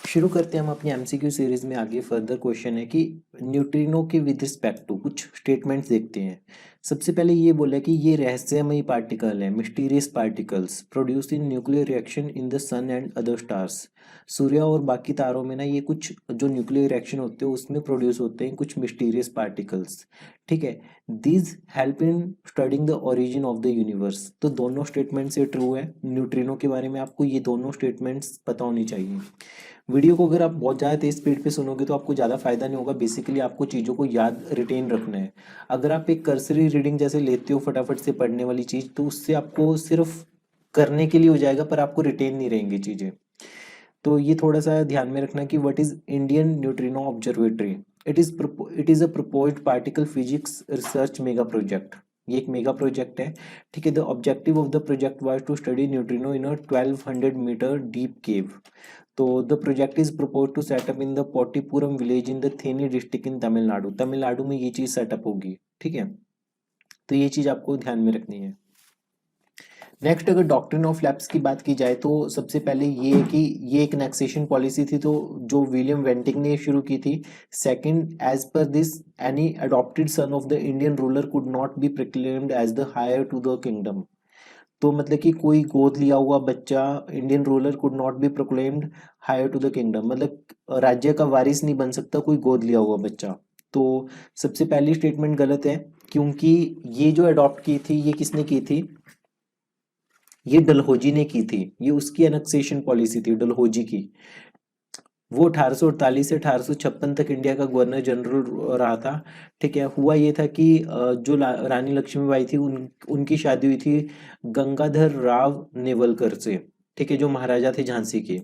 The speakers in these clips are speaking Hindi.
शुरू करते हैं हम अपनी एमसीक्यू सीरीज में। आगे फर्दर क्वेश्चन है कि न्यूट्रिनो के विद रिस्पेक्ट टू कुछ स्टेटमेंट्स देखते हैं। सबसे पहले ये बोला कि ये रहस्यमयी पार्टिकल है, mysterious particles produce in nuclear reaction in the sun and other stars. सूर्य और बाकी तारों में ना ये कुछ जो न्यूक्लियर रिएक्शन होते हैं उसमें प्रोड्यूस होते हैं कुछ मिस्टीरियस पार्टिकल्स। ठीक है, these help in studying the origin of the universe. तो दोनों स्टेटमेंट से ट्रू है। न्यूट्रिनो के बारे में आपको ये दोनों स्टेटमेंट्स पता होनी चाहिए। वीडियो को अगर आप बहुत ज़्यादा तेज स्पीड पे सुनोगे तो आपको ज़्यादा फायदा नहीं होगा। बेसिकली आपको चीज़ों को याद रिटेन रखना है। अगर आप एक कर्सरी रीडिंग जैसे लेते हो फटाफट से पढ़ने वाली चीज़, तो उससे आपको सिर्फ करने के लिए हो जाएगा पर आपको रिटेन नहीं रहेंगी चीज़ें। तो ये थोड़ा सा ध्यान में रखना कि what is Indian neutrino observatory. It is a proposed particle physics research mega project. ये एक मेगा प्रोजेक्ट है। ठीक है, the objective of the project was to study neutrino in a 1200 metre deep cave. तो the project is propose to set up in the Pottipuram village in the Theni district in Tamil Nadu. Tamil Nadu में ये चीज सेटअप होगी। ठीक है, तो ये चीज आपको ध्यान में रखनी है। नेक्स्ट, अगर डॉक्ट्रिन ऑफ लैप्स की बात की जाए तो सबसे पहले ये है कि ये एक नेक्सेशन पॉलिसी थी तो जो विलियम वेंटिंग ने शुरू की थी। Second, as per this any adopted son of the Indian ruler could not be proclaimed as the heir to the kingdom. तो मतलब कि कोई गोद लिया हुआ बच्चा Indian ruler could not be proclaimed heir to the kingdom, मतलब राज्य का वारिस नहीं बन सकता कोई गोद लिया हुआ बच्चा। तो सबसे पहली स्टेटमेंट गलत है, क्योंकि ये जो अडॉप्ट की थी ये किसने की थी? ये डलहौजी ने की थी। ये उसकी एनेक्सेशन पॉलिसी थी डलहौजी की। वो 1848 से 1856 तक इंडिया का गवर्नर जनरल रहा था। ठीक है, हुआ ये था कि जो रानी लक्ष्मीबाई थी उनकी शादी हुई थी गंगाधर राव नेवलकर से। ठीक है, जो महाराजा थे झांसी के।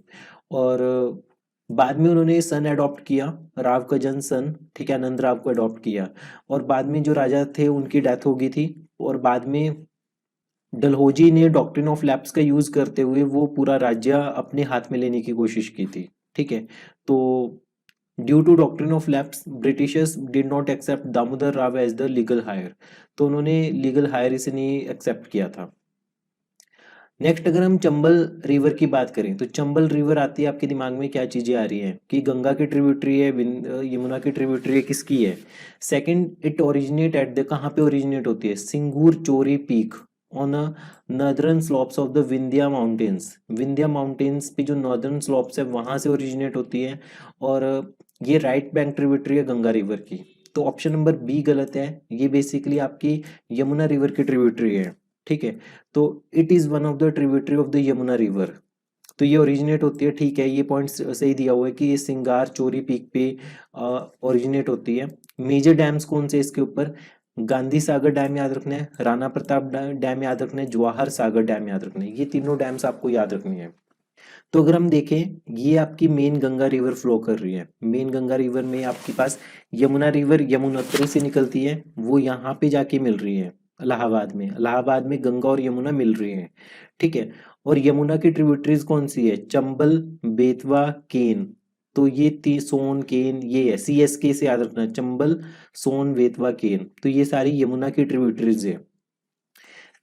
और बाद में उन्होंने सन अडॉप्ट किया, राव का जन सन। ठीक है, आनंद राव को अडॉप्ट किया। और बाद में जो राजा थे उनकी डेथ हो गई थी। और बाद में डलहौजी ने डॉक्ट्रिन ऑफ लैप्स का यूज करते हुए वो पूरा राज्य अपने हाथ में लेने की कोशिश की थी। ठीक है, तो due to doctrine of lapse Britishers did not accept Damodar Rao as the legal heir. तो उन्होंने लीगल हायर इसे नहीं एक्सेप्ट किया था। नेक्स्ट, अगर हम चंबल रिवर की बात करें तो चंबल रिवर आती है आपके दिमाग में क्या चीजें आ रही हैं कि गंगा की ट्रिब्यूटरी है, यमुना की ट्रिब्यूटरी है, किसकी है? Second, it originate at the, कहाँ पे ओरिजिनेट होती है? सिंगूर चोरी peak on a northern slopes of the Vindhya mountains. Vindhya mountains पे जो नॉर्दर्न स्लोप्स है वहां से ओरिजिनेट होती है। और ये राइट बैंक ट्रिब्यूटरी है गंगा रिवर की। तो ऑप्शन नंबर बी गलत है। ये बेसिकली आपकी यमुना रिवर की ट्रिब्यूटरी है। ठीक है, तो it is one of the tributary of the Yamuna river. तो ये ओरिजिनेट होती है। ठीक है, ये पॉइंट सही दिया हुआ है कि ये सिंगार चोरी पीक पे ओरिजिनेट होती है। मेजर डैम्स कौन से इसके ऊपर? गांधी सागर डैम याद रखना है, राणा प्रताप डैम याद रखना है, जवाहर सागर डैम याद रखना है। ये तीनों डैम्स आपको याद रखनी है। तो अगर हम देखें ये आपकी मेन गंगा रिवर फ्लो कर रही है। मेन गंगा रिवर में आपके पास यमुना रिवर यमुनोत्री से निकलती है, वो यहाँ पे जाके मिल रही है इलाहाबाद में। इलाहाबाद में गंगा और यमुना मिल रही है। ठीक है, और यमुना की ट्रिब्यूटरीज कौन सी है? चंबल, बेतवा, केन। तो ये सोन केन ये है, CSK से याद रखना, चंबल सोन बेतवा केन। तो ये सारी यमुना की ट्रिब्यूटरीज है।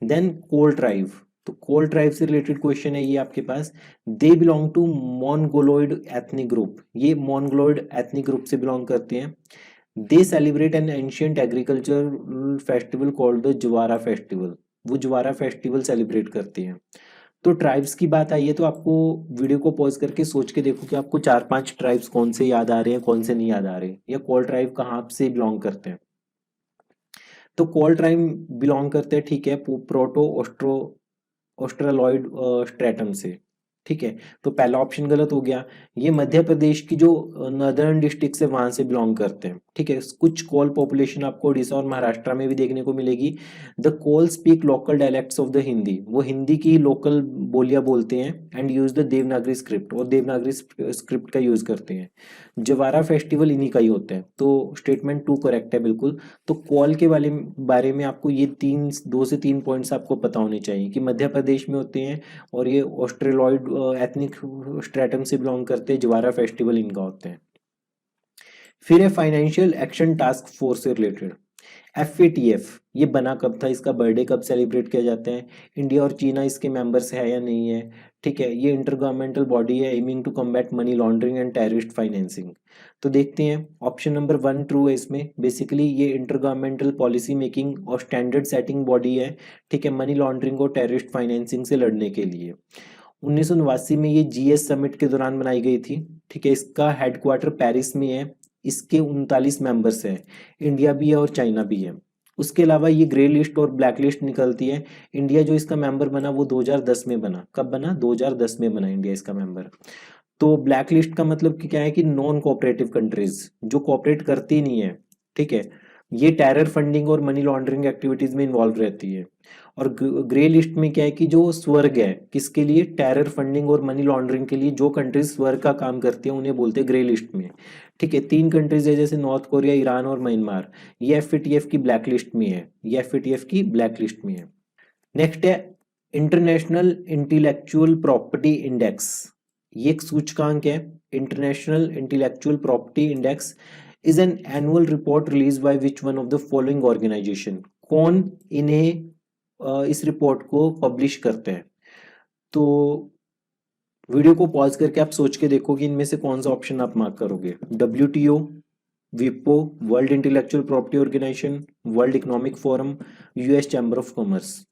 Then Kol tribe. तो कोल ट्राइब से रिलेटेड क्वेश्चन है ये आपके पास। They belong to Mongoloid ethnic group. ये मोनगोलोइड एथनिक ग्रुप से बिलोंग करते हैं। They celebrate an ancient agriculture festival called the Jwara festival. वो ज्वारा फेस्टिवल सेलिब्रेट करते हैं। तो ट्राइब्स की बात आई है तो आपको वीडियो को पॉज करके सोच के देखो कि आपको 4-5 ट्राइब्स कौन से याद आ रहे हैं, कौन से नहीं याद आ रहे, या कोल ट्राइब कहाँ से बिलोंग करते हैं। तो कोल ट्राइब बिलोंग करते हैं, ठीक है, प्रोटो ऑस्ट्रो ऑस्ट्रालॉइड स्ट्रेटम से। ठीक है, तो पहला ऑप्शन गलत हो गया। ये मध्य प्रदेश की जो नॉर्दर्न डिस्ट्रिक्ट है वहां से बिलोंग करते हैं। ठीक है, कुछ कोल पॉपुलेशन आपको उड़ीसा और महाराष्ट्र में भी देखने को मिलेगी। The Kol speak local dialects of the Hindi. वो हिंदी की लोकल बोलियां बोलते हैं and use the Devanagari script, और देवनागरी स्क्रिप्ट का यूज करते हैं। जवारा फेस्टिवल इन्हीं का ही होता है। तो स्टेटमेंट 2 करेक्ट है बिल्कुल। तो कॉल के बारे में आपको ये 2 से 3 पॉइंट्स आपको पता होने चाहिए कि मध्य प्रदेश में होते हैं और ये ऑस्ट्रेलॉइड एथनिक स्ट्रेटम से बिलोंग करते हैं। जवारा फेस्टिवल इनका होते हैं। फिर है फाइनेंशियल एक्शन टास्क फोर्स से रिलेटेड, FATF। ये बना कब था, इसका बर्थडे कब सेलिब्रेट किया जाता है, इंडिया और चीना इसके मेंबर्स है या नहीं है। ठीक है, ये इंटरगवर्नमेंटल बॉडी है aiming to combat money laundering and terrorist financing. तो देखते हैं, ऑप्शन नंबर 1 ट्रू है इसमें। बेसिकली ये इंटरगवर्नमेंटल पॉलिसी मेकिंग और स्टैंडर्ड सेटिंग बॉडी है, ठीक है, मनी लॉन्ड्रिंग और टेररिस्ट फाइनेंसिंग से लड़ने के लिए। 1989 में ये जीएस समिट के दौरान बनाई गई थी, ठीक है। इसका हेडक्वार्टर पेरिस में है। इसके 39 मेंबर्स हैं, इंडिया भी है और चाइना भी है। उसके अलावा ये ग्रे लिस्ट और ब्लैक लिस्ट निकलती है। इंडिया जो इसका मेंबर बना वो 2010 में बना। कब बना? 2010 में बना इंडिया इसका मेंबर। तो ब्लैक लिस्ट का मतलब कि क्या है कि नॉन कोऑपरेटिव कंट्रीज, जो कोऑपरेट करती नहीं है, ठीक है, ये टेरर फंडिंग और मनी लॉन्ड्रिंग एक्टिविटीज में इन्वॉल्व रहती है। और ग्रे लिस्ट में क्या है कि जो स्वर्ग है, किसके लिए? टेरर फंडिंग और मनी लॉन्ड्रिंग के लिए जो कंट्रीज स्वर्ग का काम करती है उन्हें बोलते हैं ग्रे लिस्ट में, ठीक है। 3 कंट्रीज है जैसे नॉर्थ कोरिया, ईरान और म्यांमार, ये एफएटीएफ की ब्लैक लिस्ट में है, ये एफएटीएफ की ब्लैक लिस्ट में है। नेक्स्ट है इंटरनेशनल इंटेलेक्चुअल प्रॉपर्टी इंडेक्स। ये एक सूचकांक है। International intellectual property index is an annual report release by which one of the following organisation. कौन इन्हें इस रिपोर्ट को पब्लिश करते हैं? तो वीडियो को पॉज करके आप सोच के देखो कि इनमें से कौन सा ऑप्शन आप मार्क करोगे। डब्ल्यूटीओ, विपो, World Intellectual Property Organization, World Economic Forum, US Chamber of Commerce.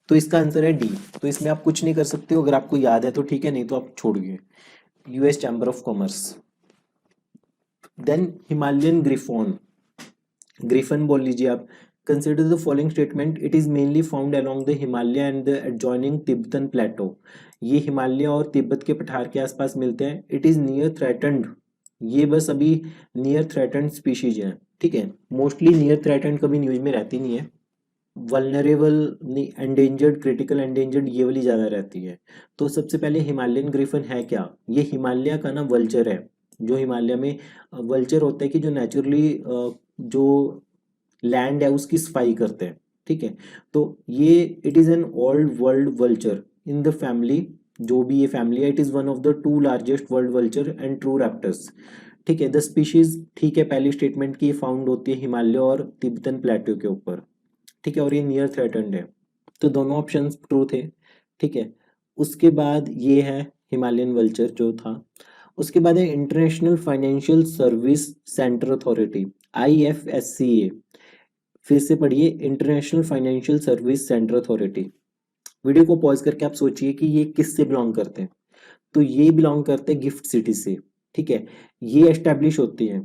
तो इसका आंसर है डी। तो इसमें आप कुछ नहीं कर सकते हो, अगर आपको याद है तो ठीक है, नहीं तो आप छोड़िए। US Chamber of Commerce. Then Himalayan griffon, griffon बोल लीजिए आप। Consider the following statement, it is mainly found along the Himalaya and the adjoining Tibetan plateau. ये हिमालय और तिब्बत के पठार के आसपास मिलते हैं। इट इज नियर थ्रेटन्ड, ये बस अभी नियर थ्रेटन्ड स्पीशीज है, ठीक है। मोस्टली नियर थ्रेटन्ड कभी न्यूज में रहती नहीं है। वल्नरेबल, एंडेंजर्ड, क्रिटिकल एंडेंजर्ड, ये वाली ज्यादा रहती है। तो सबसे पहले हिमालयन ग्रिफन है क्या? ये हिमालय का ना वल्चर है। जो हिमालय में वल्चर होता है कि जो नेचुरली जो लैंड है उसकी सफाई करते हैं, ठीक है। तो ये it is an old world vulture in the family, जो भी ये फैमिली है, it is one of the 2 largest world vulture and true raptors, ठीक है। द स्पीशीज, ठीक है, पहली स्टेटमेंट की फाउंड होती है हिमालय और तिब्बतन प्लेटो के ऊपर, ठीक है, और ये नियर थ्रेटन्ड है। तो दोनों ऑप्शंस ट्रू थे, ठीक है। उसके बाद ये है हिमालयन वल्चर जो था। उसके बाद है international financial service centre authority, IFSCA। फिर से पढ़िए, international financial service centre authority. Video को पॉज करके आप सोचिए कि ये किससे बिलोंग करते हैं। तो ये बिलोंग करते हैं गिफ्ट सिटी से, ठीक है। ये एस्टेब्लिश होती है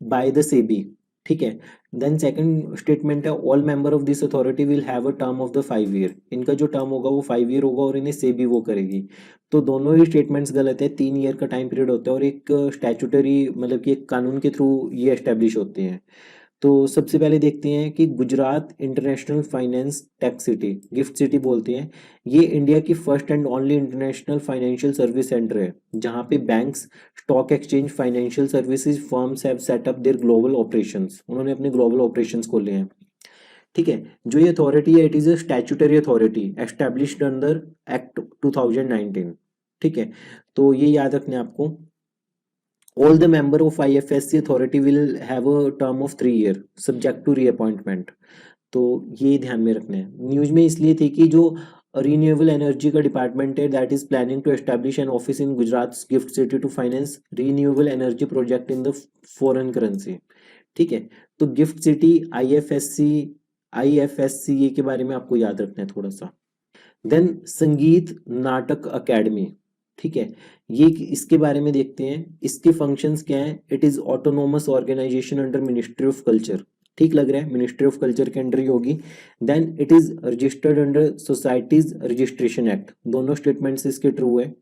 बाय द सेबी, ठीक है। देन सेकंड स्टेटमेंट है all member of this authority will have a term of the 5 year. इनका जो टर्म होगा वो 5 ईयर होगा और इन्हें सेबी वो करेगी। तो दोनों ही स्टेटमेंट्स गलत है। 3 ईयर का टाइम पीरियड होता है और एक स्टैट्यूटरी, मतलब कि एक कानून के थ्रू ये एस्टेब्लिश होते हैं। तो सबसे पहले देखते हैं कि Gujarat international finance tech city, gift city बोलते हैं। ये इंडिया की first and only international financial service centre है, जहाँ पे banks, stock exchange, financial services firms have set up their global operations. उन्होंने अपने ग्लोबल ऑपरेशंस खोले हैं, ठीक है। जो ये अथॉरिटी है, it is a statutory authority established under act 2019, ठीक है। तो ये याद रखना है आपको। All the member of IFSC authority will have a term of 3 year subject to reappointment। तो ये ध्यान में रखना है। न्यूज में इसलिए थी कि जो रिन्यूएबल एनर्जी का डिपार्टमेंट है that is planning to establish an office in Gujarat gift city to finance renewable energy project in the foreign currency, ठीक है। तो गिफ्ट सिटी, IFSCA के बारे में आपको याद रखना है थोड़ा सा। देन संगीत नाटक अकेडमी, ठीक है। ये इसके बारे में देखते हैं, इसके फंक्शंस क्या हैं। It is autonomous organisation under ministry of culture, ठीक लग रहा है, मिनिस्ट्री ऑफ कल्चर के अंडर ही होगी। Then it is registered under societies registration act. दोनों स्टेटमेंट्स इसके ट्रू है,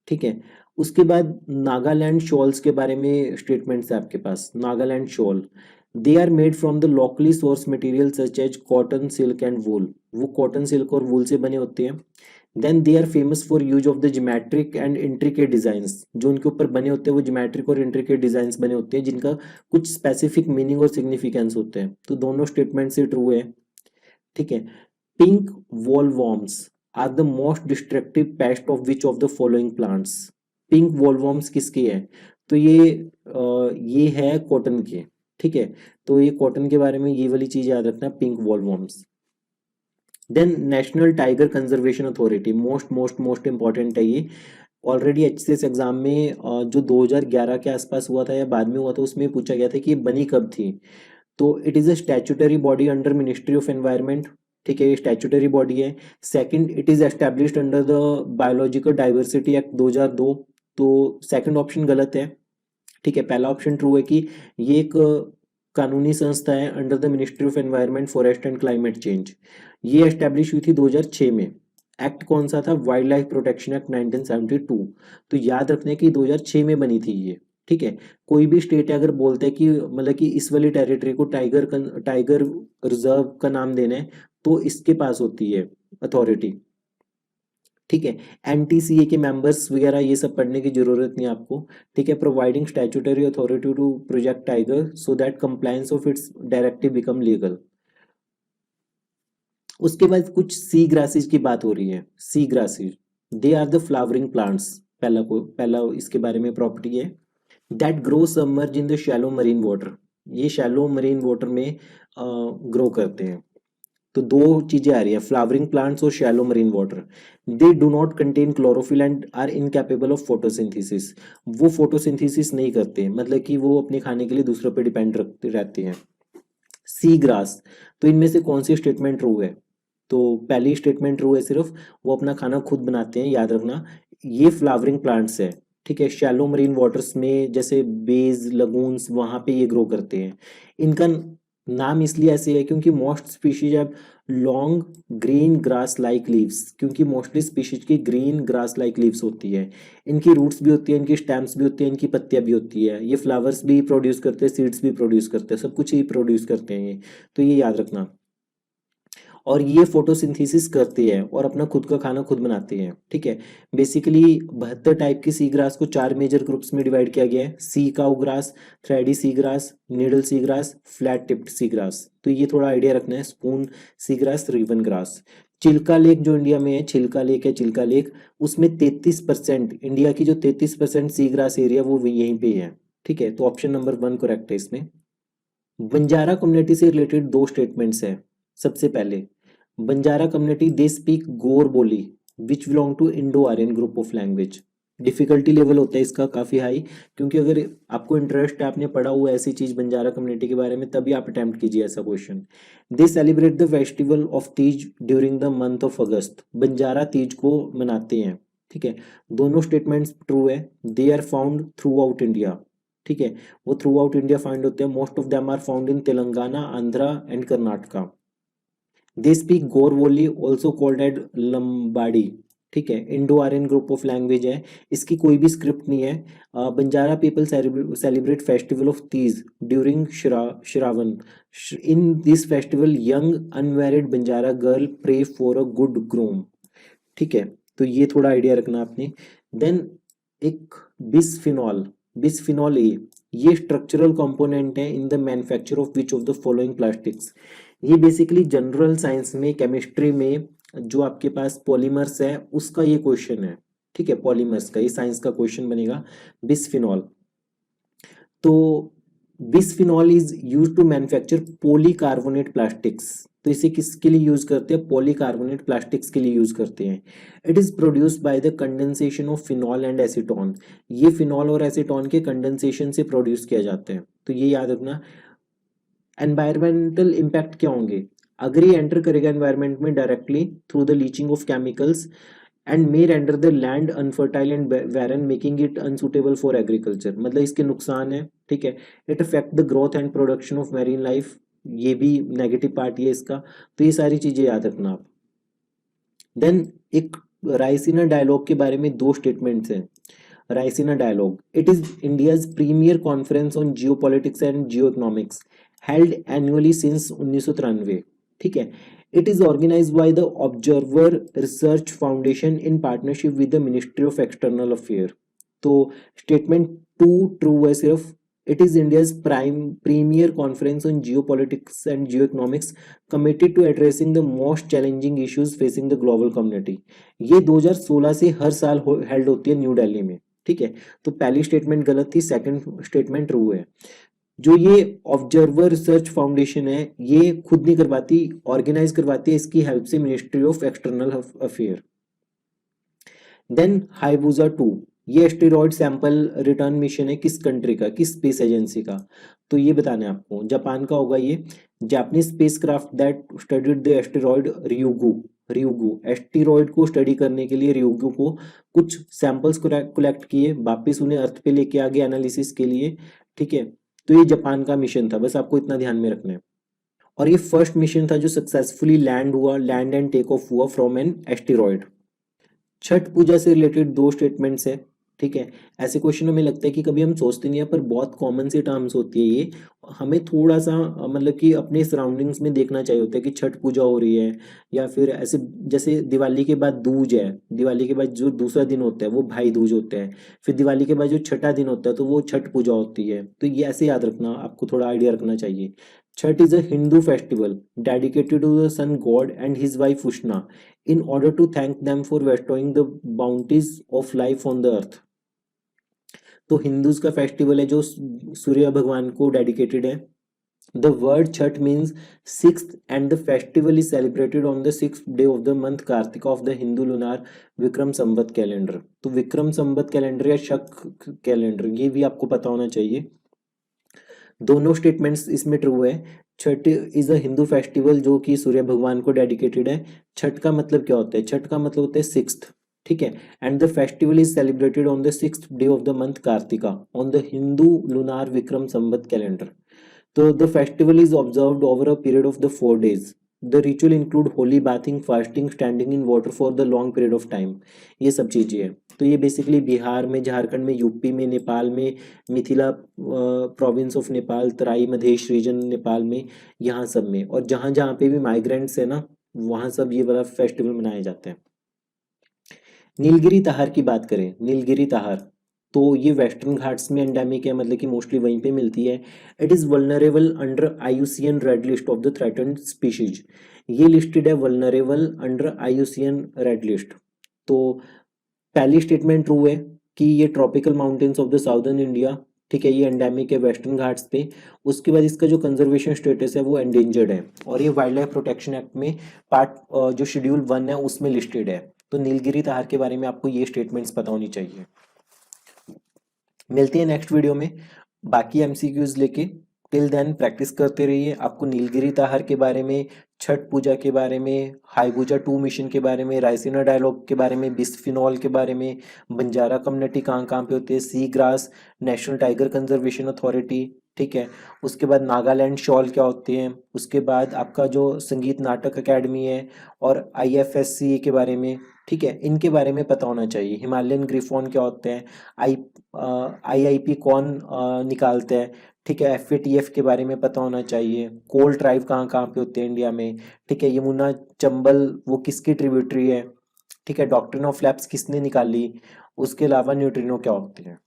ठीक है। उसके बाद नागालैंड शॉल्स के बारे में स्टेटमेंट्स है आपके पास। Nagaland shawl, they are made from the locally source material such as cotton, silk and wool. वो कॉटन, सिल्क और वूल से बने होते हैं। Then they are famous for use of the geometric and intricate designs. जो उनके ऊपर बने होते हैं वो ज्योमेट्रिक और इंट्रिकेट डिजाइंस बने होते हैं जिनका कुछ स्पेसिफिक मीनिंग और सिग्निफिकेंस होते हैं। तो दोनों स्टेटमेंट से ट्रू है, ठीक है। Pink bollworms are the most destructive pest of which of the following plants. Pink bollworms किसके हैं? तो ये है कॉटन के, ठीक है। तो ये कॉटन के बारे में ये वाली चीज याद रखना, pink bollworms. Then National Tiger Conservation Authority, most important है ये। ऑलरेडी एचसीएस एग्जाम में जो 2011 के आसपास हुआ था या बाद में हुआ था, उसमें पूछा गया था कि ये बनी कब थी। तो it is a statutory body under ministry of environment, ठीक है, ये स्टैट्यूटरी बॉडी है। Second, it is established under the biological diversity act 2002। तो सेकंड ऑप्शन गलत है, ठीक है, पहला ऑप्शन ट्रू है कि ये एक कानूनी संस्था है under the ministry of environment, forest and climate change. ये एस्टैब्लिश हुई थी 2006 में। एक्ट कौन सा था? Wild life protection act 1972। तो याद रखने की 2006 में बनी थी ये, ठीक है। कोई भी स्टेट अगर बोलते हैं कि मतलब कि इस वाली टेरिटरी को टाइगर रिजर्व का नाम देना है, तो इसके पास होती है अथॉरिटी, ठीक है। एनटीसीए के मेंबर्स वगैरह ये सब पढ़ने की जरूरत नहीं आपको, ठीक है। Providing statutory authority to project tiger so that compliance of its directive become legal. उसके बाद कुछ सी ग्रासेस की बात हो रही है। Sea grasses, they are the flowering plants. पहला इसके बारे में प्रॉपर्टी है, that grow submerge in the shallow marine water. ये शैलो मरीन वाटर में ग्रो करते हैं। तो दो चीजें आ रही है, फ्लावरिंग प्लांट्स और shallow marine water. They do not contain chlorophyll and are incapable of photosynthesis. वो फोटोसिंथेसिस नहीं करते, मतलब कि वो अपने खाने के लिए दूसरों पर डिपेंड रखते रहते हैं। सी ग्रास, तो इनमें से कौन सी स्टेटमेंट ट्रू है? तो पहली स्टेटमेंट ट्रू है सिर्फ, वो अपना खाना खुद बनाते हैं, याद रखना। ये फ्लावरिंग प्लांट्स है, ठीक है। शैलो मरीन वाटर्स में जैसे बेज लगून्स, वहां पे ये ग्रो करते हैं। इनका नाम इसलिए ऐसे है क्योंकि most species have long green grass like leaves, क्योंकि मोस्टली स्पीशीज की ग्रीन ग्रास लाइक लीव्स होती है। इनकी रूट्स भी होती है, इनकी स्टेम्स भी होती है, इनकी पत्तियां भी होती है। ये फ्लावर्स भी प्रोड्यूस करते हैं, सीड्स भी प्रोड्यूस करते हैं, सब कुछ ही प्रोड्यूस करते हैं ये, तो ये याद रखना। और ये फोटोसिंथेसिस करती है और अपना खुद का खाना खुद बनाती है, ठीक है। बेसिकली 72 टाइप की सी ग्रास को 4 मेजर ग्रुप्स में डिवाइड किया गया है। Sea cow grass, thready sea grass, needle sea grass, flat tipped sea grass. तो ये थोड़ा आइडिया रखना है। Spoon sea grass, ribbon grass. Chilika lake जो इंडिया में है, चिल्का लेक है, चिल्का लेक, उसमें 33%, इंडिया की जो 33% सी ग्रास एरिया वो यहीं पे है, ठीक है। तो ऑप्शन नंबर 1 करेक्ट है इसमें। बंजारा कम्युनिटी से रिलेटेड दो स्टेटमेंट्स हैं। सबसे पहले, Banjara community they speak Gor Boli which belong to Indo Aryan group of language. Difficulty level होता है इसका काफी हाई, क्योंकि अगर आपको इंटरेस्ट है, आपने पढ़ा हुआ ऐसी चीज बंजारा कम्युनिटी के बारे में, तभी आप अटेम्प्ट कीजिए ऐसा question. They celebrate the festival of Teej during the month of August. Banjara Teej को मनाते हैं, ठीक है। दोनों स्टेटमेंट्स ट्रू है। They are found throughout India, ठीक है, वो थ्रू आउट इंडिया फाइंड होते हैं। Most of them are found in Telangana, Andhra and Karnataka. They speak Gorboli also called एड लंबाडी, ठीक है। Indo Aryan group of language है, इसकी कोई भी स्क्रिप्ट नहीं है। Banjara people celebrate festival of Teej during Shravan. In this festival young unmarried Banjara girl pray for a good groom, ठीक है। तो ये थोड़ा आइडिया रखना आपने। देन एक बिसफिनॉल, बिसफिनॉल ए, ये स्ट्रक्चरल कंपोनेंट है in the manufacture of which of the following plastics. ये बेसिकली जनरल साइंस में, केमिस्ट्री में जो आपके पास पॉलीमर्स है उसका ये क्वेश्चन है, ठीक है। पॉलीमर्स का ये साइंस का क्वेश्चन बनेगा, बिसफिनॉल। तो bisphenol is used to manufacture polycarbonate plastics. तो इसे किसके लिए यूज करते हैं? पॉलीकार्बोनेट प्लास्टिक्स के लिए यूज करते हैं। It is produced by the condensation of phenol and acetone. ये फिनॉल और एसीटोन के कंडेंसेशन से प्रोड्यूस किया जाते हैं, तो ये याद रखना। एनवायरमेंटल इम्पैक्ट क्या होंगे? अगर ये एंटर करेगा एनवायरमेंट में directly through the leaching of chemicals and may render the land unfertile and barren making it unsuitable for agriculture. मतलब इसके नुकसान है, ठीक है। It affect the growth and production of marine life, ये भी नेगेटिव पार्ट है इसका। तो ये सारी चीजें याद रखना आप। देन एक रायसीना डायलॉग के बारे में दो स्टेटमेंट्स हैं। Raisina dialogue, it is India's premier conference on geo politics and geo economics held annually since 1993, ठीक है। It is organised by the observer research foundation in partnership with the ministry of external affair. तो स्टेटमेंट 2 ट्रू है सिर्फ। It is India's premier conference on geo politics and geo economics committed to addressing the most challenging issues facing the global community. ये 2016 से हर साल हेल्ड होती है न्यू दिल्ली में, ठीक है। तो पहली स्टेटमेंट गलत थी, सेकंड स्टेटमेंट ट्रू है। जो ये ऑब्जर्वर रिसर्च फाउंडेशन है ये खुद नहीं करवाती, ऑर्गेनाइज करवाती है इसकी हेल्प से ministry of external affair. Then Hayabusa 2, ये एस्टेरॉयड सैंपल रिटर्न मिशन है किस कंट्री का, किस स्पेस एजेंसी का, तो ये बताना है आपको, जापान का होगा ये। Japanese spacecraft that studied the asteroid ryugu, asteroid को स्टडी करने के लिए ryugu को कुछ सैंपल्स कलेक्ट किए, वापिस उन्हें अर्थ पे लेके आ गए एनालिसिस के लिए, ठीक है। तो ये जापान का मिशन था, बस आपको इतना ध्यान में रखना है। और ये फर्स्ट मिशन था जो successfully land and take off हुआ from an asteroid. Chhath Puja से रिलेटेड दो स्टेटमेंट्स है, ठीक है। ऐसे क्वेश्चन हमें लगता है कि कभी हम सोचते नहीं है, पर बहुत कॉमन सी टर्म्स होती है ये, हमें थोड़ा सा मतलब कि अपने सराउंडिंग्स में देखना चाहिए होता है कि छठ पूजा हो रही है, या फिर ऐसे जैसे दिवाली के बाद दूज है, दिवाली के बाद जो दूसरा दिन होता है वो भाई दूज होता है, फिर दिवाली के बाद जो छठा दिन होता है तो वो छठ पूजा होती है। तो ये ऐसे याद रखना, आपको थोड़ा आइडिया रखना चाहिए। Chhath is a Hindu festival dedicated to the sun god and his wife Usha in order to thank them for bestowing the bounties of life on the earth। तो हिंदूज का फेस्टिवल है जो सूर्य भगवान को डेडिकेटेड है। The word Chhath means sixth and the festival is celebrated on the sixth day of the month Kartik of the Hindu lunar Vikram Samvat calendar. तो विक्रम संवत कैलेंडर या शक कैलेंडर ये भी आपको पता होना चाहिए। दोनों स्टेटमेंट्स इसमें ट्रू है। Chhath is a Hindu festival जो कि सूर्य भगवान को डेडिकेटेड है। छठ का मतलब क्या होता है, छठ का मतलब होता है सिक्स्थ, ठीक है। And the festival is celebrated on the sixth day of the month Kartika on the Hindu lunar Vikram Samvat calendar. तो the festival is observed over a period of the 4 days। The ritual include holy bathing, fasting, standing in water for the long period of time. ये सब चीजें हैं। तो ये बेसिकली बिहार में, झारखंड में, यूपी में, नेपाल में, Mithila province of Nepal, Terai Madhesh region Nepal में, यहाँ सब में, और जहाँ जहाँ पे भी माइग्रेंट्स है ना वहाँ सब ये वाला फेस्टिवल मनाए जाते हैं। नीलगिरी ताहार की बात करें, नीलगिरी ताहार तो ये वेस्टर्न घाट्स में एंडेमिक है, मतलब कि मोस्टली वहीं पे मिलती है। It is vulnerable under IUCN red list of the threatened species. ये लिस्टेड है vulnerable under IUCN red list. तो पहली स्टेटमेंट ट्रू है कि ये tropical mountains of the southern India, ठीक है, ये एंडेमिक है वेस्टर्न घाट्स पे। उसके बाद इसका जो कंजर्वेशन स्टेटस है वो एंडेंजर्ड है, और ये वाइल्ड लाइफ प्रोटेक्शन एक्ट में पार्ट जो शेड्यूल 1 है उसमें लिस्टेड है। तो नीलगिरी ताहार के बारे में आपको ये स्टेटमेंट्स पता होनी चाहिए। मिलते हैं नेक्स्ट वीडियो में बाकी MCQs लेके। टिल देन प्रैक्टिस करते रहिए। आपको नीलगिरी ताहार के बारे में, छठ पूजा के बारे में, हाइबुजा 2 मिशन के बारे में, रायसीना डायलॉग के बारे में, बिस्फिनॉल के बारे में, बंजारा कम्युनिटी कहाँ कहाँ पे होते हैं, sea grass, national Tiger Conservation authority, ठीक है। उसके बाद नागालैंड शॉल क्या होते हैं, उसके बाद आपका जो संगीत नाटक अकेडमी है, और IFSC के बारे में, ठीक है, इनके बारे में पता होना चाहिए। हिमालयन ग्रिफॉन क्या होते हैं, IIP कौन निकालते हैं, ठीक है। FATF के बारे में पता होना चाहिए। कोल ट्राइब कहाँ कहाँ पे होते हैं इंडिया में, ठीक है। यमुना चंबल वो किसकी ट्रिब्यूटरी है, ठीक है। डॉक्ट्रिन ऑफ लैप्स किसने निकाली। उसके अलावा न्यूट्रिनो क्या होते हैं।